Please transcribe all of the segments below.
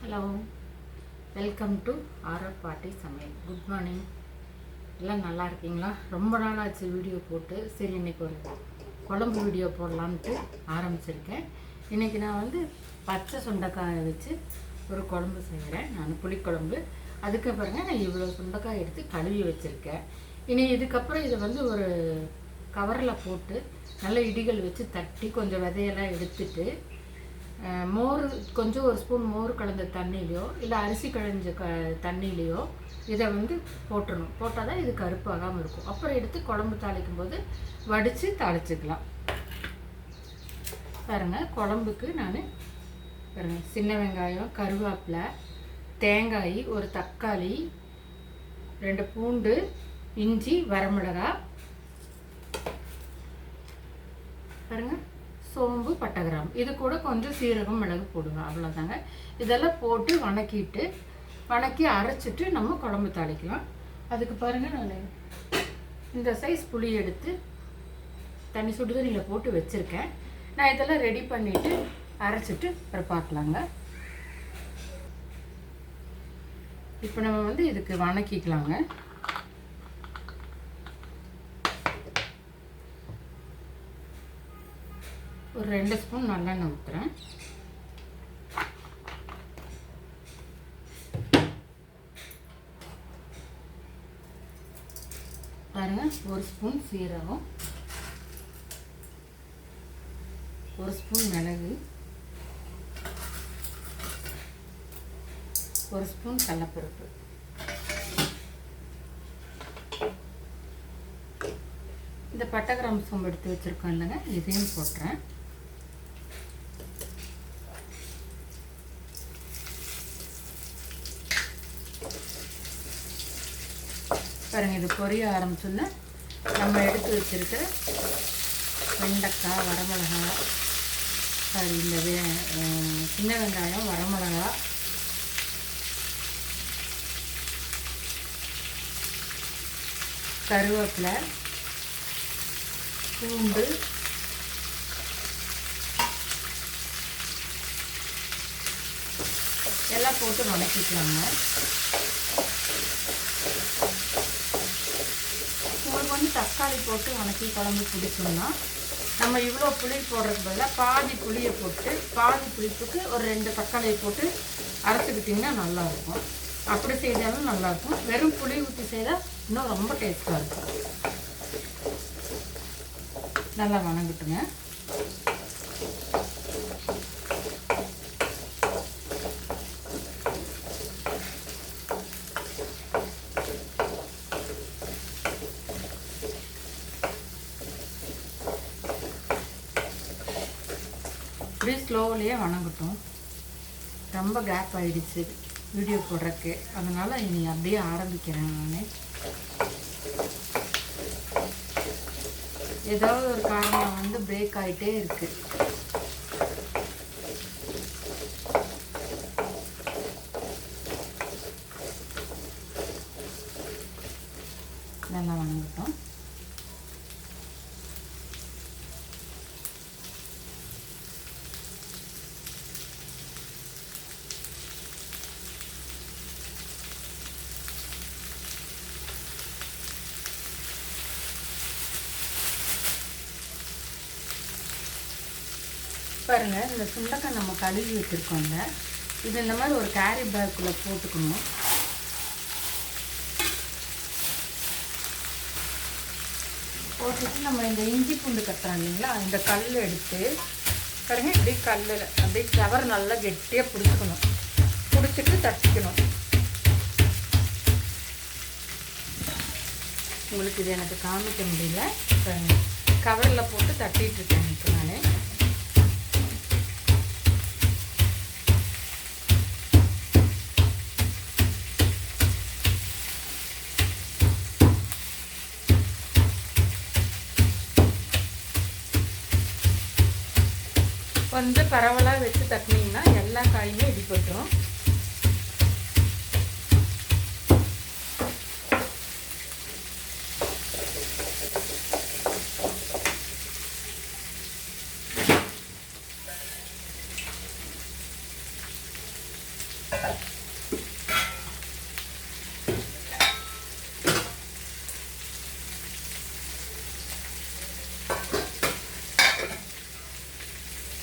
Hello, welcome to RR பாட்டி சமையல். Good morning. எல்லாம் நல்லா இருக்கீங்களா? ரொம்ப நாள் ஆச்சு வீடியோ போட்டு. சரி, இன்றைக்கி ஒரு குழம்பு வீடியோ போடலான்ட்டு ஆரம்பிச்சிருக்கேன். இன்றைக்கி நான் பச்சை சுண்டைக்காயை வச்சு ஒரு குழம்பு செய்கிறேன். நான் புளிக்குழம்பு. அதுக்கு பாருங்க, நான் இவ்வளோ சுண்டைக்காய் எடுத்து கழுவி வச்சுருக்கேன். இனி இதுக்கப்புறம் இதை ஒரு கவரில் போட்டு நல்ல இடிகள் வச்சு தட்டி கொஞ்சம் விதையெல்லாம் எடுத்துட்டு மோர் கொஞ்சம் ஒரு ஸ்பூன் மோர் கலந்த தண்ணியிலையோ இல்லை அரிசி கழிஞ்ச தண்ணியிலையோ இதை போட்டுடணும். போட்டால் தான் இது கருப்பாகாமல் இருக்கும். அப்புறம் எடுத்து குழம்பு தாளிக்கும் போது வடித்து தாளிச்சுக்கலாம். பாருங்கள், குழம்புக்கு நான் பாருங்கள் சின்ன வெங்காயம், கருவேப்பிலை, தேங்காய், ஒரு தக்காளி, 2 பூண்டு, இஞ்சி, வரமிளகாய், பாருங்கள் சோம்பு, பட்டை, கிராம்பு, இது கூட கொஞ்சம் சீரகம், மிளகு போடுவேன். அவ்வளோதாங்க. இதெல்லாம் போட்டு வணக்கி அரைச்சிட்டு நம்ம குழம்பு தாளிக்கலாம். அதுக்கு பாருங்கள், நான் இந்த சைஸ் புளி எடுத்து சுடுதண்ணியில் போட்டு வச்சுருக்கேன். நான் இதெல்லாம் ரெடி பண்ணிவிட்டு அரைச்சிட்டு அப்புறம் பார்க்கலாங்க. இப்போ நம்ம இதுக்கு வணக்கிக்கலாங்க. ஒரு 2 ஸ்பூன் நல்லெண்ணெய் ஊற்றுறேன். பாருங்கள், 1 ஸ்பூன் சீரகம், 1 ஸ்பூன் மிளகு, 1 ஸ்பூன் கடலைப்பருப்பு, இந்த பட்டை, கிராம்பு, சோம்பு எடுத்து வச்சுருக்கோம் இல்லைங்க, இதையும் போட்டுறேன். பாருங்கள், இது பொரிய ஆரம்பிச்சோன்னா நம்ம எடுத்து வச்சுருக்கிற வெண்டைக்காய், வரமிளகாய், இந்த சின்ன வெங்காயம், வரமிளகாய், கருவேப்பிலை, பூண்டு, எல்லாம் போட்டு வதக்கிக்கலாங்க. உங்களுக்கு தக்காளி போட்டு வதக்கி குழம்பு பிடிச்சோம்னா நம்ம இவ்வளோ புளி போடுறதுக்கு பதிலாக பாதி புளியை போட்டு பாதி புளிப்புக்கு ஒரு 2 தக்காளியை போட்டு அரைச்சிக்கிட்டிங்கன்னா நல்லாயிருக்கும். அப்படி செய்தாலும் நல்லாயிருக்கும். வெறும் புளி ஊற்றி செய்தால் இன்னும் ரொம்ப டேஸ்ட்டாக இருக்கும். நல்லா வணங்கட்டுங்க. அப்படியே ஸ்லோவிலேயே வணங்கட்டும். ரொம்ப கேப் ஆகிடுச்சு வீடியோ போடுறதுக்கு, அதனால் இனி அப்படியே ஆரம்பிக்கிறேன். நான் ஏதாவது ஒரு காரணம் பிரேக் ஆகிட்டே இருக்கு. நல்லா வணங்கட்டும். பாருங்கள், இந்த சுண்டைக்காய் நம்ம கழுவி வச்சுருக்கோங்க. இது இந்த மாதிரி ஒரு கேரி பேக்குள்ளே போட்டுக்கணும். போட்டுட்டு நம்ம இந்த இஞ்சி பூண்டு கட்டுறோம் இல்லைங்களா, இந்த கல் எடுத்து பாருங்கள், இப்படி கல்லில் அப்படியே கவர் நல்லா கெட்டியாக பிடிச்சிட்டு தட்டிக்கணும். உங்களுக்கு இது எனக்கு காமிக்க முடியல. கவரில் போட்டு தட்டிகிட்டு இருக்கேன் இப்போ நான். கொஞ்சம் பரவலாக வச்சு தட்டினீங்கன்னா எல்லா காயுமே இடிப்பட்டுரும்.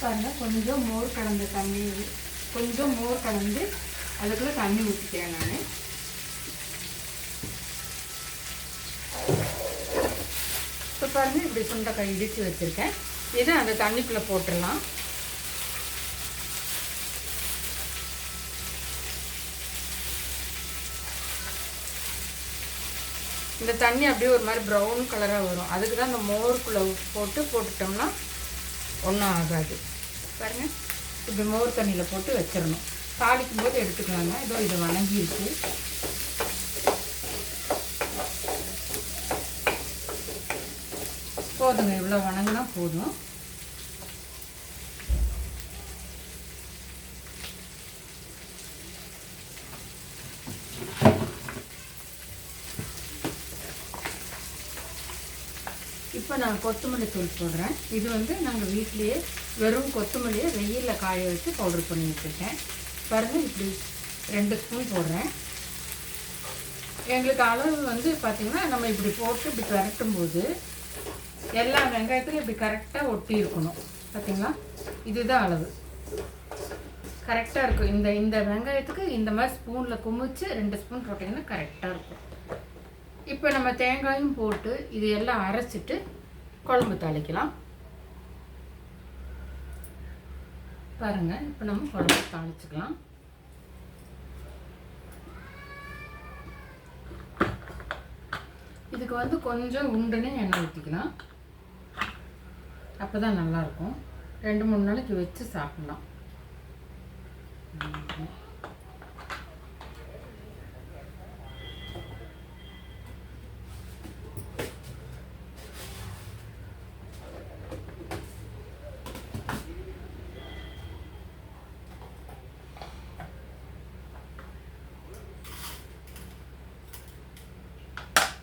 பாருங்கள், கொஞ்சம் மோர் கலந்த தண்ணி, கொஞ்சம் மோர் கலந்து அதுக்குள்ளே தண்ணி ஊற்றிக்கிறேன் நான். இப்போ பாருங்கள், இப்படி சுண்டைக்காய் இடித்து வச்சுருக்கேன். இதை அந்த தண்ணிக்குள்ளே போட்டுடலாம். இந்த தண்ணி அப்படியே ஒரு மாதிரி ப்ரௌன் கலராக வரும். அதுக்கு தான் இந்த மோருக்குள்ளே போட்டுட்டோம்னா ஒன்றும் ஆகாது. பாருங்கள், இப்படி மோர் தண்ணியில் போட்டு வச்சிடணும். தாளிக்கும் போது எடுத்துக்கலாங்க. இதோ இது வணங்கிடுச்சு. போதுங்க, இவ்வளோ வணங்கினா போதும். இப்போ நான் கொத்தமல்லி தூள் போடுறேன். இது வந்து நாங்கள் வீட்லேயே வெறும் கொத்தமல்லியை வெயிலில் காய வச்சு பவுடர் பண்ணி வச்சுருக்கேன். பாருங்கள், இப்படி 2 ஸ்பூன் போடுறேன். எங்களுக்கு அளவு வந்து பார்த்திங்கன்னா, நம்ம இப்படி போட்டு இப்படி பரட்டும் போது எல்லா வெங்காயத்துலையும் இப்படி கரெக்டாக ஒட்டி இருக்கணும். பார்த்திங்களா, இதுதான் அளவு கரெக்டாக இருக்கும். இந்த வெங்காயத்துக்கு இந்த மாதிரி ஸ்பூனில் குமிச்சு 2 ஸ்பூன் போட்டிங்கன்னா கரெக்டாக இருக்கும். இப்போ நம்ம தேங்காயும் போட்டு இது எல்லாம் அரைச்சிட்டு குழம்பு தாளிக்கலாம். பாருங்கள், இப்போ நம்ம குழம்பு தாளிச்சுக்கலாம். இதுக்கு வந்து கொஞ்சம் உண்டுன்னு எண்ணெய் ஊற்றிக்கலாம். அப்போ தான் நல்லாயிருக்கும். 2-3 நாளைக்கு வச்சு சாப்பிட்லாம்.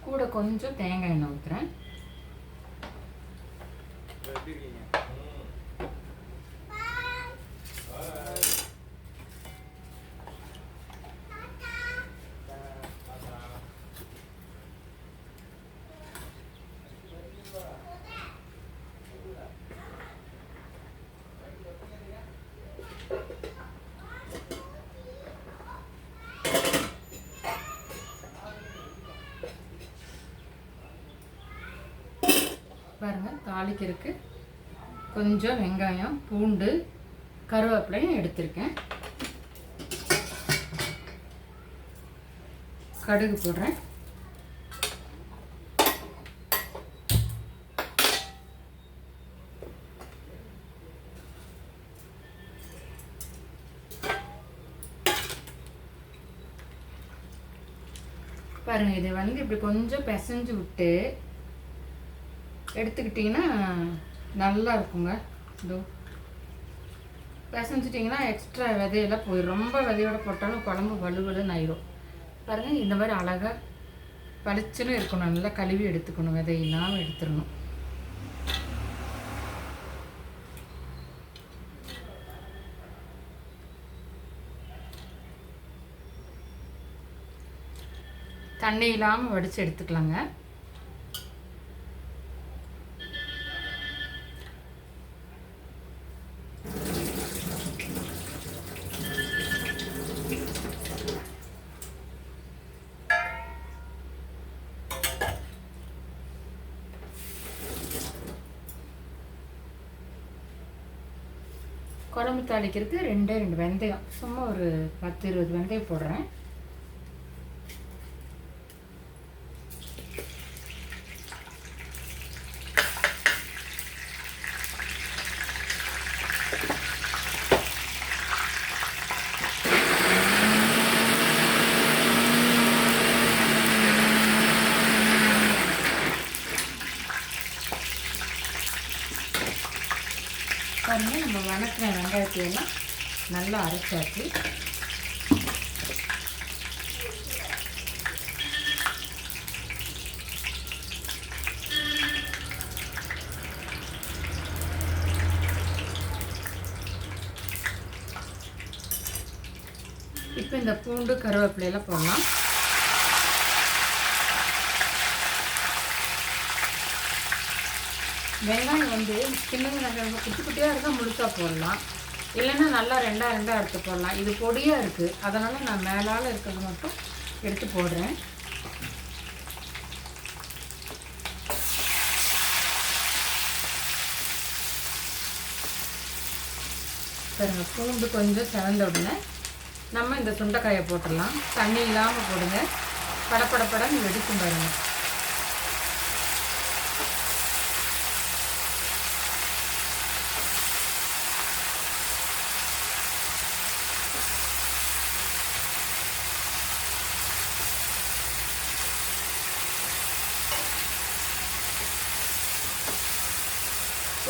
கூட கொஞ்சம் தேங்காய் எண்ணெய் ஊற்றுறேன். பாருங்கள், தாளிக்கிறதுக்கு கொஞ்சம் வெங்காயம், பூண்டு, கருவேப்பிலையும் எடுத்திருக்கேன். கடுகு போடுறேன். பாருங்கள், இதை வந்து இப்படி கொஞ்சம் பிசைஞ்சு விட்டு எடுத்துக்கிட்டிங்கன்னா நல்லா இருக்குங்க. இதோ பிசைஞ்சிட்டிங்கன்னா எக்ஸ்ட்ரா விதையெல்லாம் போயிடும். ரொம்ப விதையோடு போட்டாலும் குழம்பு வலுவலுன்னு ஆயிடும். பாருங்கள், இந்த மாதிரி அழகாக பளிச்சுன்னு இருக்கணும். நல்லா கழுவி எடுத்துக்கணும், விதையில்லாமல் எடுத்துடணும். தண்ணி இல்லாமல் வடித்து எடுத்துக்கலாங்க. குழம்பு தாளிக்கிறதுக்கு 2 வெந்தயம், சும்மா ஒரு 10-20 வெந்தயம் போடுறேன். பாருங்கள், நம்ம வணக்கின வெங்காயத்தையெல்லாம் நல்லா அரைச்சாச்சு. இப்போ இந்த பூண்டு கருவேப்பிலையெல்லாம் போடலாம். வெங்காயம் வந்து சின்ன வெங்காயம் குட்டி குட்டியாக இருந்தால் முழுசாக போடலாம், இல்லைன்னா நல்லா ரெண்டாக எடுத்து போடலாம். இது பொடியாக இருக்குது, அதனால் நான் மேலால் இருக்கிறது மட்டும் எடுத்து போடுறேன். பாருங்க, பூண்டு கொஞ்சம் சிவந்த உடனே நம்ம இந்த சுண்டைக்காயை போட்டுடலாம். தண்ணி இல்லாமல் போடுங்க, படப்படப்படன்னு வெடிக்கும் பாருங்க.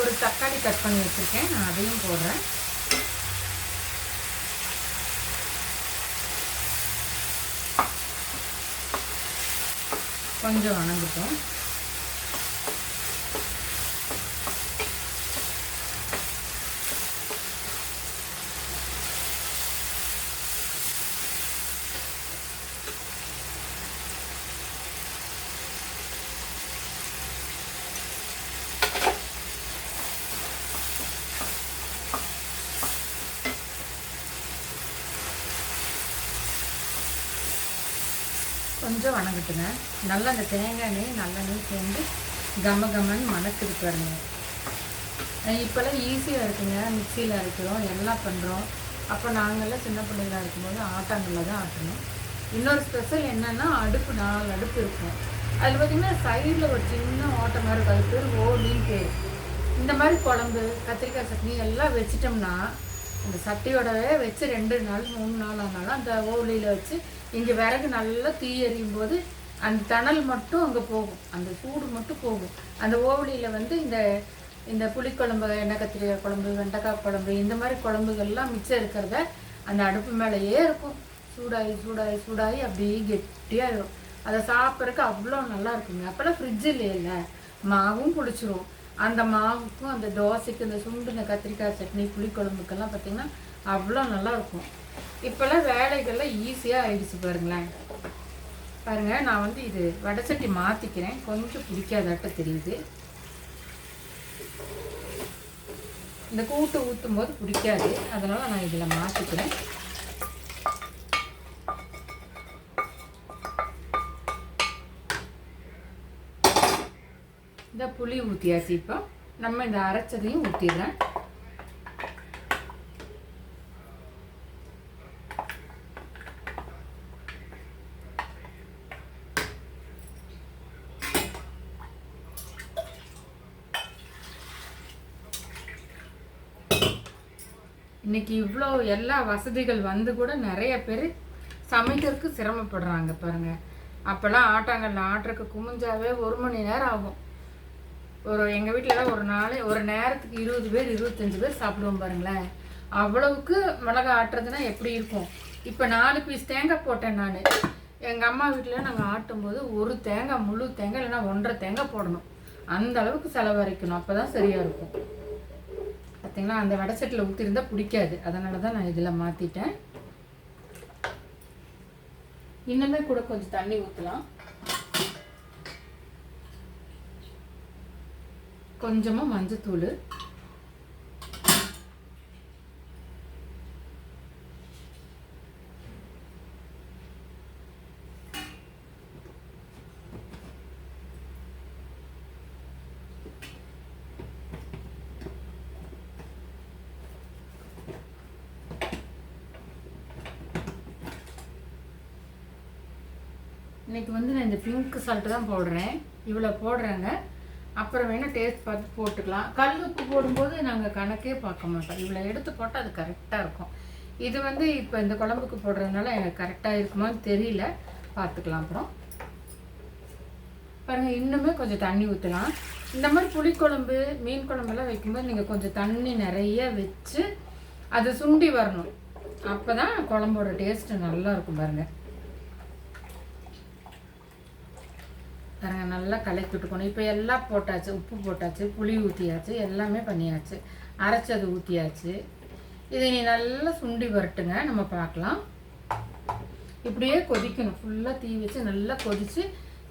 ஒரு தக்காளி கட் பண்ணி வச்சுருக்கேன், நான் அதையும் போடுறேன். கொஞ்சம் வணங்கட்டும். கொஞ்சம் வணங்கட்டுங்க. நல்லா அந்த தேங்காய் நெய் நல்லெண்ணெய் சேர்ந்து கமன்னு மணக்குது பாருங்க. இப்போல்லாம் ஈஸியாக இருக்குங்க, மிக்சியில் அரைக்கிறோம், எல்லாம் பண்ணுறோம். அப்போ நாங்கள்லாம் சின்ன பிள்ளைங்களாக இருக்கும்போது ஆட்டாங்கல்ல தான் ஆட்டணும். இன்னொரு ஸ்பெஷல் என்னென்னா, அடுப்பு 4 அடுப்பு இருக்கும். அதில் பார்த்திங்கன்னா சைடில் ஒரு சின்ன ஓட்டை மாதிரி இருக்கும், அது பேர் ஓலின்னு பேர். இந்த மாதிரி குழம்பு, கத்திரிக்காய் சட்னி எல்லாம் வச்சிட்டோம்னா அந்த சட்டியோடவே வச்சு 2 நாள் 3 நாள் ஆனாலும் அந்த ஓலியில் வச்சு இங்கே விறகு நல்லா தீ எறியும் போது அந்த தணல் மட்டும் அங்கே போகும், அந்த சூடு மட்டும் போகும். அந்த ஓவலியில் வந்து இந்த புளிக்குழம்பு, எண்ணெய் கத்திரிக்காய் குழம்பு, வெண்டைக்காய் குழம்பு, இந்த மாதிரி குழம்புகள்லாம் மிச்சம் இருக்கிறத அந்த அடுப்பு மேலேயே இருக்கும். சூடாகி அப்படியே கெட்டியாகிடும். அதை சாப்பிட்றதுக்கு அவ்வளோ நல்லா இருக்குங்க. அப்போல்லாம் ஃப்ரிட்ஜு இல்லை, மாவும் புளிச்சிரும். அந்த மாவுக்கும் அந்த தோசைக்கு இந்த சுண்டு இந்த கத்திரிக்காய் சட்னி புளிக்குழம்புக்கெல்லாம் பார்த்திங்கன்னா அவ்வளோ நல்லாயிருக்கும். இப்போல்லாம் வேலைகள்லாம் ஈஸியாக ஆயிடுச்சு பாருங்களேன். பாருங்கள், நான் வந்து இது வடைச்சட்டி மாற்றிக்கிறேன், கொஞ்சம் பிடிக்காதாட்ட தெரியுது. இந்த கூட்டு ஊற்றும் போது பிடிக்காது, அதனால் நான் இதில் மாற்றிக்கிறேன். இந்த புளி ஊற்றியாச்சு. இப்போ நம்ம இந்த அரைச்சதையும் ஊற்றிடுறேன். இன்னைக்கு இவ்வளோ எல்லா வசதிகள் வந்து கூட நிறைய பேர் சமைக்கிறதுக்கு சிரமப்படுறாங்க பாருங்கள். அப்போல்லாம் ஆட்டாங்கல்ல ஆட்டுறக்கு குமிஞ்சாவே 1 மணி நேரம் ஆகும். எங்கள் வீட்டில் ஒரு நேரத்துக்கு 20 பேர் 25 பேர் சாப்பிடுவோம் பாருங்களேன். அவ்வளவுக்கு மிளகா ஆட்டுறதுன்னா எப்படி இருக்கும். இப்போ 4 பீஸ் தேங்காய் போட்டேன் நான். எங்கள் அம்மா வீட்டில் நாங்கள் ஆட்டும்போது ஒரு தேங்காய், முழு தேங்காய் இல்லைன்னா 1.5 தேங்காய் போடணும். அந்த அளவுக்கு செலவழிக்கணும், அப்போ தான் சரியாக இருக்கும். பார்த்தீங்களா, அந்த வடை செட்டில் ஊற்றிருந்தால் பிடிக்காது, அதனால தான் நான் இதில் மாற்றிட்டேன். இன்னுமே கூட கொஞ்சம் தண்ணி ஊற்றலாம். கொஞ்சமாக மஞ்சத்தூள், இன்றைக்கி வந்து நான் இந்த பிங்க் சால்ட்டு தான் போடுறேன், இவ்வளோ போடுறேங்க. அப்புறம் வேணால் டேஸ்ட் பார்த்து போட்டுக்கலாம். கல் உப்பு போடும்போது நாங்கள் கணக்கே பார்க்க மாட்டோம், இவ்வளோ எடுத்து போட்டால் அது கரெக்டாக இருக்கும். இது வந்து இப்போ இந்த குழம்புக்கு போடுறதுனால எனக்கு கரெக்டாக இருக்குமான்னு தெரியல, பார்த்துக்கலாம். அப்புறம் பாருங்கள், இன்னுமே கொஞ்சம் தண்ணி ஊற்றலாம். இந்த மாதிரி புளிக்குழம்பு, மீன் குழம்பெல்லாம் வைக்கும்போது நீங்கள் கொஞ்சம் தண்ணி நிறைய வச்சு அது சுண்டி வரணும், அப்போ தான் குழம்போட டேஸ்ட்டு நல்லா இருக்கும் பாருங்கள். பாருங்கள், நல்லா கலக்கி விட்டுக்கணும். இப்போ எல்லாம் போட்டாச்சு, உப்பு போட்டாச்சு, புளி ஊற்றியாச்சு, எல்லாமே பண்ணியாச்சு, அரைச்சது ஊற்றியாச்சு. இதை நீ நல்லா சுண்டி வரட்டுங்க, நம்ம பார்க்கலாம். இப்படியே கொதிக்கணும். ஃபுல்லாக தீ வச்சு நல்லா கொதித்து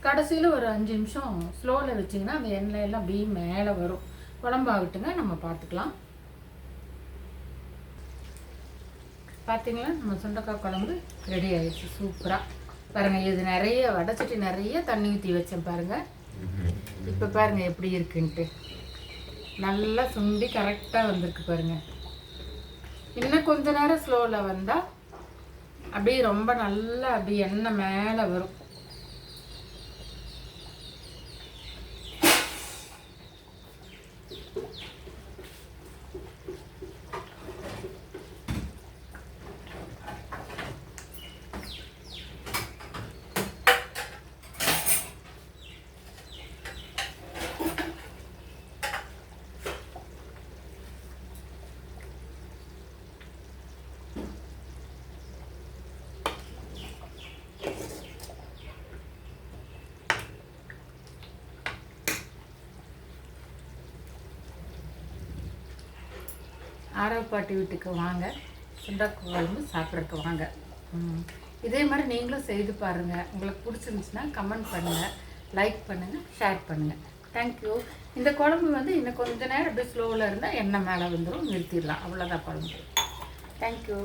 கடைசியில் ஒரு 5 நிமிஷம் ஸ்லோவில் வச்சிங்கன்னா அந்த எண்ணெயெல்லாம் அப்படியே மேலே வரும். குழம்பாகட்டுங்க, நம்ம பார்த்துக்கலாம். பார்த்தீங்களா, நம்ம சுண்டக்காய் குழம்பு ரெடி ஆகிடுச்சு. சூப்பராக பாருங்கள். இது நிறைய வடைச்சட்டி நிறைய தண்ணி ஊற்றி வச்சேன் பாருங்கள். இப்போ பாருங்கள் எப்படி இருக்குன்ட்டு. நல்லா சுண்டி கரெக்டாக வந்திருக்கு பாருங்கள். இன்னும் கொஞ்ச நேரம் ஸ்லோவில் வந்தால் அப்படியே ரொம்ப நல்லா அப்படியே எண்ணெய் மேலே வரும். ஆரவப்பாட்டி வீட்டுக்கு வாங்க, சுண்டக்காய் குழம்பு சாப்பிட்றதுக்கு வாங்க. இதே மாதிரி நீங்களும் செய்து பாருங்கள். உங்களுக்கு பிடிச்சிருந்துச்சுன்னா கமெண்ட் பண்ணுங்கள், லைக் பண்ணுங்கள், ஷேர் பண்ணுங்கள். தேங்க்யூ. இந்த குழம்பு இன்னும் கொஞ்ச நேரம் அப்படியே ஸ்லோவில் இருந்தால் எண்ணெய் மேலே வந்துடும், நிறுத்திடலாம். அவ்வளோதான் குழம்பு. தேங்க்யூ.